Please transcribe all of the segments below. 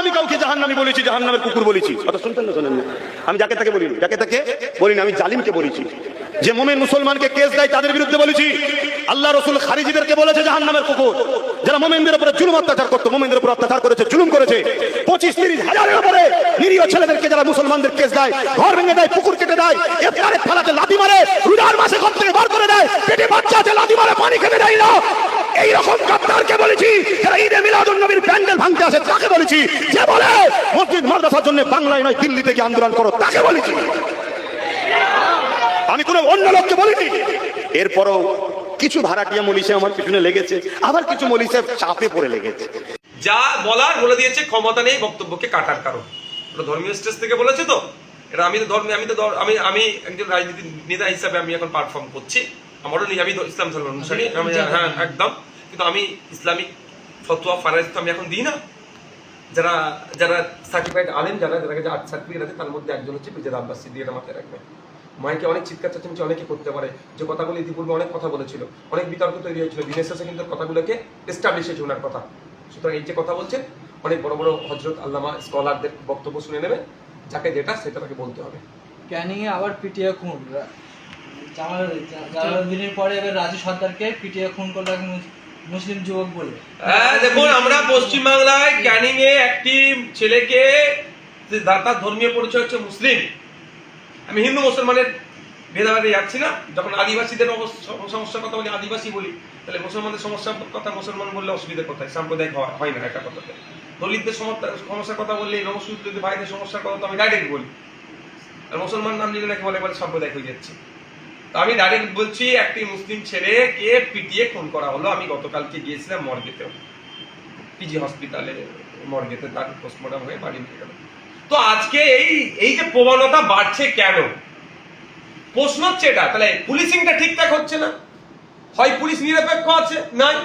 আমি কাউকে জাহান্নামী বলেছি, জাহান্নামের কুকুর বলেছি, কথা শুনতেন না শোনেন না? আমি যাকে তাকে বলিনি, যাকে তাকে বলিনি, আমি জালিমকে বলেছি। যে মুমিন মুসলমানকে কেস দেয় তাদের বিরুদ্ধে বলেছি। আল্লাহ রাসূল খারিজিদেরকে বলেছে জাহান্নামের কুকুর। যারা মুমিনদের উপরে জুলুম অত্যাচার করতো, মুমিনদের উপর অত্যাচার করেছে, জুলুম করেছে, 25-30 হাজারের উপরে নিরীহ ছেলেদেরকে যারা মুসলমানদের কেস দেয়, ঘর ভেঙে দেয়, পুকুর কেটে দেয়, ইফতারের থালাতে লাথি মারে, রোজার মাসে ঘর থেকে বার করে দেয়, পেটে বাচ্চা আছে লাথি মারে, পানি খেতে দেয় না, এই রকম গাদ্দারকে বলেছি। যারা ঈদে মিলাদুন নবীর প্যান্ডেল ভাঙতে আসে তাকে বলেছি। যে বলে মসজিদ মাদ্রাসার জন্য বাংলায় নয় দিল্লিতে গিয়ে আন্দোলন করো তাকে বলেছি। আমি কোনো অন্য লোককে বলিনি। এরপরও কিছু ভাড়াটিয়া মলিশে আমার পিছনে লেগেছে, আবার কিছু মলিশে চাপে পড়ে লেগেছে। যা বলার বলে দিয়েছে, ক্ষমতা নেই বক্তব্যকে কাটার কারণ। ধর্মীয় স্টেজ থেকে বলেছে তো, এটা আমি আমি একজন রাজনীতি নেতা হিসাবে আমি এখন পারফর্ম করছি। আমারও আমি ইসলাম ধর্মের অনুসারী, আমি হ্যাঁ একদম, কিন্তু আমি ইসলামিক ফতোয়া ফারাইজ তো আমি এখন দিই না। যারা যারা সার্টিফাইড আলেম, যারা যারা আর্ট সার্টিফিকেট আছে, তার মধ্যে একজন হচ্ছে মির্জা আব্বাস সিদ্দিক, এটা মাথায় রাখবেন। মাইকে অনেক চিৎকার চাচ্ছেন, অনেকে করতে পারে, যে কথাগুলো ইতিপূর্বে অনেক কথা বলেছিল, অনেক বিতর্ক তৈরি হয়েছিল, দিনের শেষে কিন্তু কথাগুলোকে এস্টাবলিশ হয়েছে ওনার কথা। সুতরাং এই যে কথা বলছেন, অনেক বড় বড় হযরত আল্লামা স্কলারদের বক্তব্য শুনে নেবেন, যাকে যেটা সেটা তাকে বলতে হবে। ক্যানিং এ আবার পিটিয়ে খুন, জালালউদ্দিনের পরে এবার রাজু সরকারকে পিটিয়ে খুন করলো এক মুসলিম যুবক বলে। হ্যাঁ দেখুন, আমরা পশ্চিমবাংলায় ক্যানিং এ একটি ছেলেকে, তার ধর্মীয় পরিচয় হচ্ছে মুসলিম, আমি হিন্দু মুসলমানের ভেদাভেদে যাচ্ছি না। যখন আদিবাসীদের সমস্যার কথা বলি, আদিবাসী বলি, তাহলে মুসলমানদের সমস্যার কথা মুসলমান বললে অসুবিধার কথা, সাম্প্রদায়িক হয় না একটা কথাতে। দলিতদের সমস্যার কথা বললে, নবসূত্রদের ভাইদের সমস্যার কথা তো আমি ডাইরেক্ট বলি, আর মুসলমান নাম নিলে নাকি বলে বলে সাম্প্রদায়িক হয়ে যাচ্ছে। তো আমি ডাইরেক্ট বলছি, একটি মুসলিম ছেলেকে পিটিয়ে খুন করা হলো। আমি গতকালকে গিয়েছিলাম মর্গেতেও, পিজি হসপিটালে মর্গেতে, তার পোস্টমর্টম হয়ে বাড়ি নিয়ে গেল। তো আজকে এই যে প্রবণতা বাড়ছে কেন, প্রশ্ন হচ্ছে এটা। তাহলে পুলিশিংটা ঠিকঠাক হচ্ছে না, হয় পুলিশ নিরপেক্ষ আছে নাই,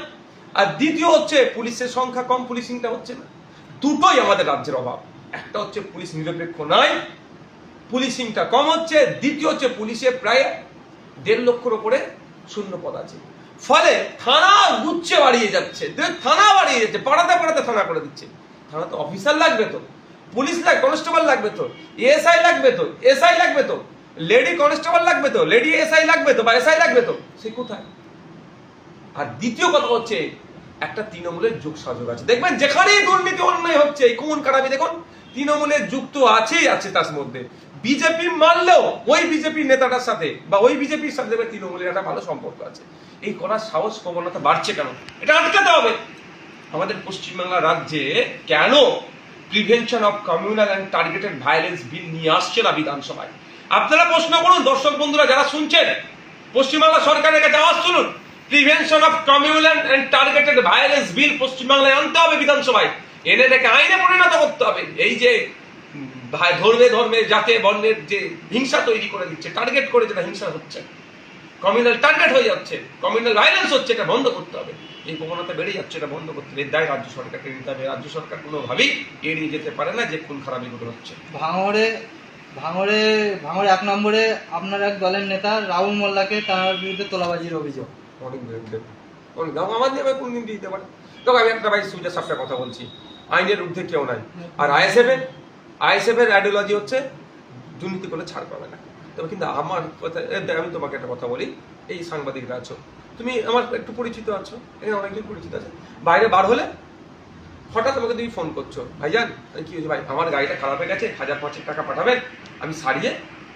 আর দ্বিতীয় হচ্ছে পুলিশের সংখ্যা কম, পুলিশিংটা হচ্ছে না। দুটোই আমাদের রাজ্যের অভাব। একটা হচ্ছে পুলিশ নিরপেক্ষ নাই, পুলিশিংটা কম হচ্ছে, দ্বিতীয় হচ্ছে পুলিশে প্রায় 1.5 লক্ষের উপরে শূন্য পদ আছে। ফলে থানা গুচ্ছে বাড়িয়ে যাচ্ছে, থানা বাড়িয়ে যাচ্ছে, পাড়াতে পাড়াতে থানা করে দিচ্ছে। থানাতে অফিসার লাগবে তো, পুলিশ লাগবে, কনস্টেবল লাগবে তো, এএসআই লাগবে তো, এসআই লাগবে তো, লেডি কনস্টেবল লাগবে তো, লেডি এসআই লাগবে তো, বা এসআই লাগবে তো, সে কোথায়? আর দ্বিতীয় কথা হচ্ছে, একটা তৃণমূলের যুগ সাজগ আছে। দেখবেন যেখানেই দুর্নীতি অন্যায় হচ্ছে, কোন কারাবি দেখুন, তৃণমূলের যুগ তো আছেই আছে। তার মধ্যে বিজেপি মানলেও ওই বিজেপি নেতাটার সাথে বা ওই বিজেপির সাথে তৃণমূলের একটা ভালো সম্পর্ক আছে। এই করার সাহস প্রবণতা বাড়ছে কেন? এটা আটকাতে হবে। আমাদের পশ্চিমবাংলা রাজ্যে কেন prevention of communal and targeted violence bill নিয়ে আসছে না বিধানসভায়? আপনারা প্রশ্ন করুন, দর্শক বন্ধুরা যারা শুনছেন, পশ্চিমবাংলা সরকারের কাছে আওয়াজ তুলুন। Prevention of communal and targeted violence bill পশ্চিমবাংলায় আনতে হবে বিধানসভায়, এনে এটাকে আইনে পরিণত করতে হবে। এই যে ধর্মে জাতে বর্ণের যে হিংসা তৈরি করে দিচ্ছে, টার্গেট করে যেটা হিংসা হচ্ছে, কমিউনাল টার্গেট হয়ে যাচ্ছে, কমিউনাল ভায়োলেন্স হচ্ছে, এটা বন্ধ করতে হবে। এই প্রবণতা বেড়ে যাচ্ছে, এটা বন্ধ করতে হবে। এর দায় রাজ্য সরকারকে নিতে হবে। রাজ্য সরকার কোনোভাবেই এড়িয়ে যেতে পারে না যে খুন খারাপিগুলো হচ্ছে। ভাঙড়ে 1 নম্বরে আপনার এক দলের নেতা রাহুল মোল্লাকে তার বিরুদ্ধে তোলাবাজির অভিযোগ। অনেক বিরুদ্ধে আমার নিয়ে কোনদিন দিতে পারে। তো আমি একটা ভাই সুজা সাপটা কথা বলছি, আইনের ঊর্ধ্বে কেউ নাই। আর আইএসএফ এর আইডিওলজি হচ্ছে দুর্নীতি করলে ছাড় পাবে না। তবে কিন্তু আমার কথা, আমি তোমাকে একটা কথা বলি, এই সাংবাদিকরা আছো, তুমি আমার একটু পরিচিত আছো, এখানে অনেকজন পরিচিত আছে। বাইরে বার হলে হঠাৎ আমাকে তুমি ফোন করছো, ভাইজান কি হয়েছে ভাই, আমার গাড়িটা খারাপ হয়ে গেছে, 1000-500 টাকা পাঠাবেন, আমি সারিয়ে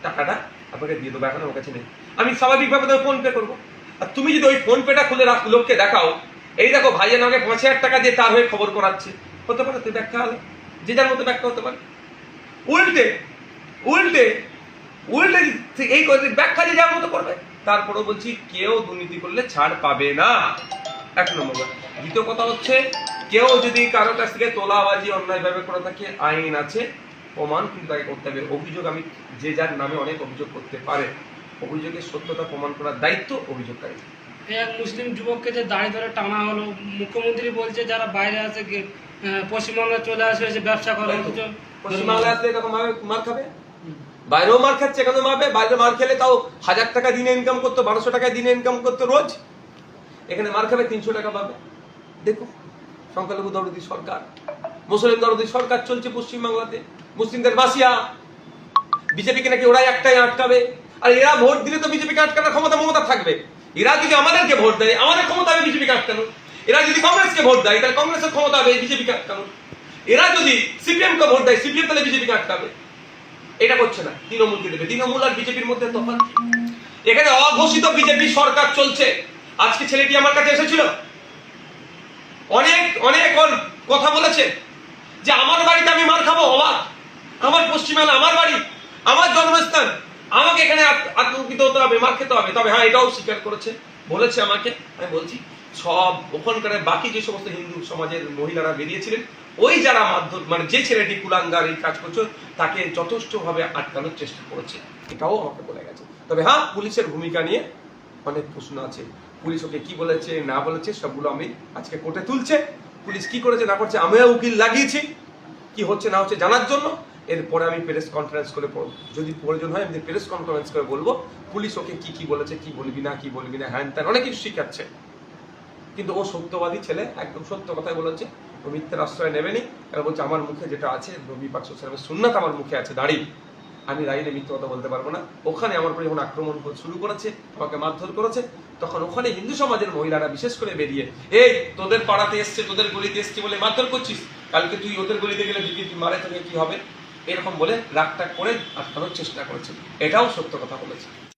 টাকাটা আপনাকে দিয়ে দেবো, এখন আমার কাছে নেই। আমি স্বাভাবিকভাবে তোমাকে ফোন পে করবো। আর তুমি যদি ওই ফোন পেটা খুলে লোককে দেখাও, এই দেখো ভাইজান আমাকে 5000 টাকা দিয়ে তার হয়ে খবর করাচ্ছে, হতে পারে তুই ব্যাখ্যা হলে যে যার মতো ব্যাখ্যা হতে পারে। উল্টে এই ব্যাখ্যা যে যার মতো করবে। তারপরে বলছি, কেউ দুর্নীতি করলে ছাড় পাবে না, 1 নম্বর। দ্বিতীয় কথা হচ্ছে, কেউ যদি কারো কাছ থেকে তোলাবাজি অন্যায়ভাবে করে থাকে, আইন আছে, প্রমাণ কিন্তু তাকে করতে হবে। অভিযোগ আমি যে যার নামে অনেক অভিযোগ করতে পারে, অভিযোগের সত্যতা প্রমাণ করার দায়িত্ব অভিযোগকারী। এক মুসলিম যুবককে যে দাঁড়িয়ে ধরে টানা হলো, মুখ্যমন্ত্রী বলছে যারা বাইরে আছে পশ্চিমবঙ্গে চলে আসবে, এসে ব্যবসা করে। পশ্চিমবাংলায় আসলে এরকম মার খাবে, বাইরেও মার খাচ্ছে, কেন মারবে? বাইরে মার খেলে তাও 1000 টাকা দিনে ইনকাম করতো, 1200 টাকা দিনে ইনকাম করতো রোজ, এখানে মার খাবে 300 টাকা পাবে। দেখো সংখ্যালঘু দরদি সরকার। মুসলিম দরদি সরকার চলছে পশ্চিমবাংলাতে, মুসলিমদের বাসিয়া, বিজেপিকে নাকি ওরাই একটাই আটকাবে। আর এরা ভোট দিলে তো বিজেপিকে আটকানোর ক্ষমতা মমতা থাকবে। এরা যদি আমাদেরকে ভোট দেয়, আমাদের ক্ষমতা হবে বিজেপিকে আটকানো। এরা যদি কংগ্রেসকে ভোট দেয়, তাহলে কংগ্রেসের ক্ষমতা হবে বিজেপিকে আটকানো। এরা যদি সিপিএম কে ভোট দেয়, সিপিএম তাহলে বিজেপিকে আটকাবে। এটা করছে না, তৃণমূলকে দেবে। তৃণমূল আর বিজেপির মধ্যে তফাৎ। এখানে অঘোষিত বিজেপি সরকার চলছে। আজকে ছেলেটি আমার কাছে এসেছিল, অনেক অনেক ওর কথা বলেছে যে আমার বাড়িতে আমি মার খাবো, অবাক, আমার পশ্চিমবাংলা আমার বাড়ি, আমার জন্মস্থান, আমাকে এখানে আতঙ্কিত হতে হবে, মার খেতে হবে। তবে হ্যাঁ, এটাও স্বীকার করেছে, বলেছে আমাকে, আমি বলছি সব ওখানকার বাকি যে সমস্ত হিন্দু সমাজের মহিলারা বেরিয়েছিলেন, ওই যারা মাধ্যম মানে যে ছেলেটি কুলাঙ্গার এই কাজ করছে তাকে যথেষ্ট ভাবে আটকানোর চেষ্টা করেছে, এটাও আমাকে বলে গেছে। তবে হ্যাঁ, পুলিশের ভূমিকা নিয়ে অনেক প্রশ্ন আছে। পুলিশ ওকে কি বলেছে না বলেছে সবগুলো আমি আজকে কোর্টে তুলছে। পুলিশ কি করেছে না করছে আমিও উকিল লাগিয়েছি, কি হচ্ছে না হচ্ছে জানার জন্য। এরপরে আমি প্রেস কনফারেন্স করে যদি প্রয়োজন হয় আমি প্রেস কনফারেন্স করে বলবো পুলিশ ওকে কি কি বলেছে, কি বলবি না হ্যান ত্যান অনেক কিছু শিখাচ্ছে। কিন্তু ও সত্যবাদী ছেলে, একদম সত্য কথাই বলেছে, ও মিথ্যার আশ্রয় নেবেনি। কারণ বলছে আমার মুখে যেটা আছে, নবী পাক সাল্লাল্লাহু আলাইহি ওয়াসাল্লামের সুন্নাত আমার মুখে আছে, দাঁড়িয়ে, আমি দাঁড়িয়ে মিথ্যা কথা বলতে পারবো না। ওখানে আমার উপরে যখন আক্রমণ শুরু করেছে, আমাকে মারধর করেছে, তখন ওখানে হিন্দু সমাজের মহিলারা বিশেষ করে বেরিয়ে, এই তোদের পাড়াতে এসছে, তোদের গলিতে এসছে বলে মারধর করছিস, কালকে তুই ওদের গলিতে গেলে যদি মারে তোকে কি হবে, এরকম বলে রাগটাগ করে আটকানোর চেষ্টা করেছে। এটাও সত্য কথা বলেছে।